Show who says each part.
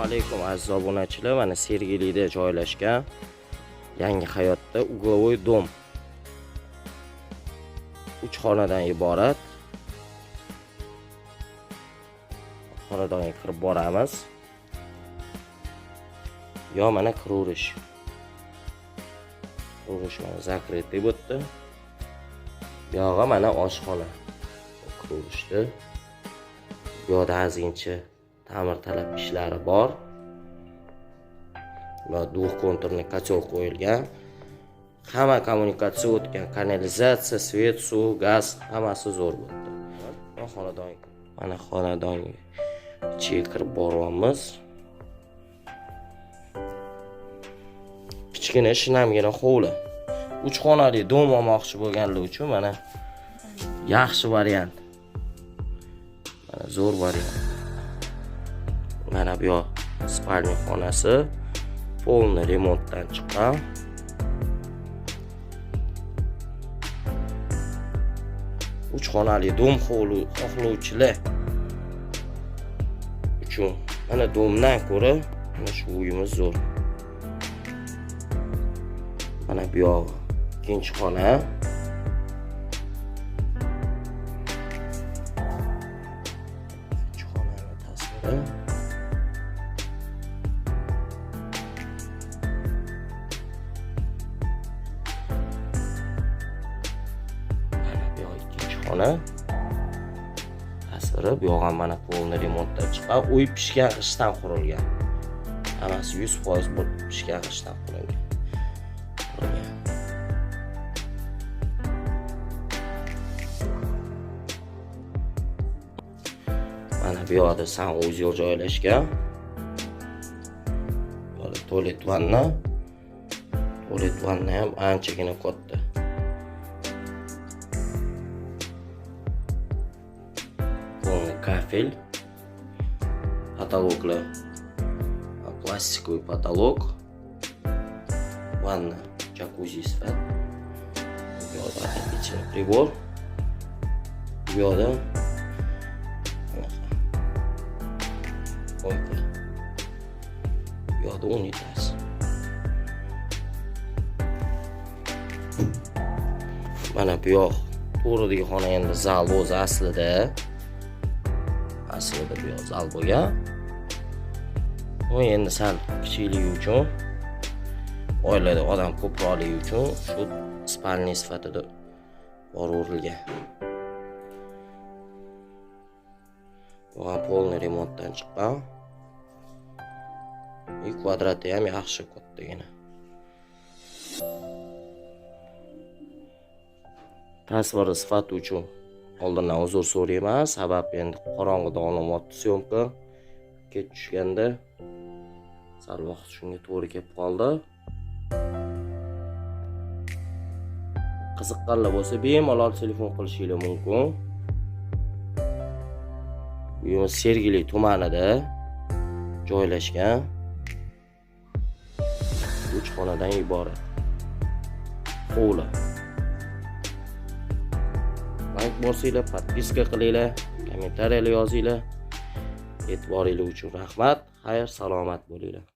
Speaker 1: alaykum aziz obunachilar. Mana Sergelida joylashgan yangi hayotda uglovoy dom 3 xonadan iborat. Xonadonga kirib boramiz. Yo mana kiraverish. Kiraverish mana zakrytый bo'pti. Yo'g'a mana oshxona. Kiravishdi. Bu yoqda ozgincha ta'mirtalab ishlari bor. Va двухконтурный котел qo'yilgan. Hamma kommunikatsiya o'tgan, kanalizatsiya, svet, suv, gaz hammasi zo'r bo'ldi. Mana xonadonga ichiga kirib boryapmiz. Kichkina shinamgina hovli. 3 xonali dom olmoqchi bo'lganlar uchun mana yaxshi variant. Mana zo'r variant. Mana bu yoq spalnya xonasi полный remontdan chiqqan. Uch xonali dom hovli xohlovchilar uchun mana domdan ko'ra mana shu uyimiz zo'r. Mana bu yoq ikkinchi xona. Ikkinchi xonaning tasviri. Xona tasviri bu yoq ham mana полный remontdan chiqqan. Uy pishgan g'ishtdan qurilgan. Hammasi 100% bo'lib pishgan g'ishtdan qurilgan. Mana bu yoqda sanuzel joylashgan. Bu yoqda tualet vanna. Tualet vanna ham anchagina katta. Кафель, потолокlar, пластиковый потолок, ванна, джакузи sifat, bu yoqda отопительный прибор, bu yoqda pompa, bu yoqda unitaz. Mana bu yoq to'g'ridagi xona endi zal o'zi aslida bu yoq zal bo'lgan. U endi sal kichikligi uchun oilada odam ko'proqligi uchun shu spalnya sifatida borurilgan. Bu ham полный remontdan chiqqan. Uy kvadrati ham yaxshi kattagina. Tasvir sifati uchun oldindan uzr so'rayman, sabab endi qorong'ida olinmoqda syomka. Kech tushganda sal vaqt shunga to'g'ri kelib qoldi. Qiziqqanlar bo'lsa, bemalol telefon qilishingiz mumkin. Uyimiz Sergeli tumanida joylashgan. 3 xonadan iborat. Hovli. Like bosinglar, podpiska qilinglar, kommentariyalar yozinglar. E'tiboringiz uchun rahmat. Xayr, salomat bo'linglar.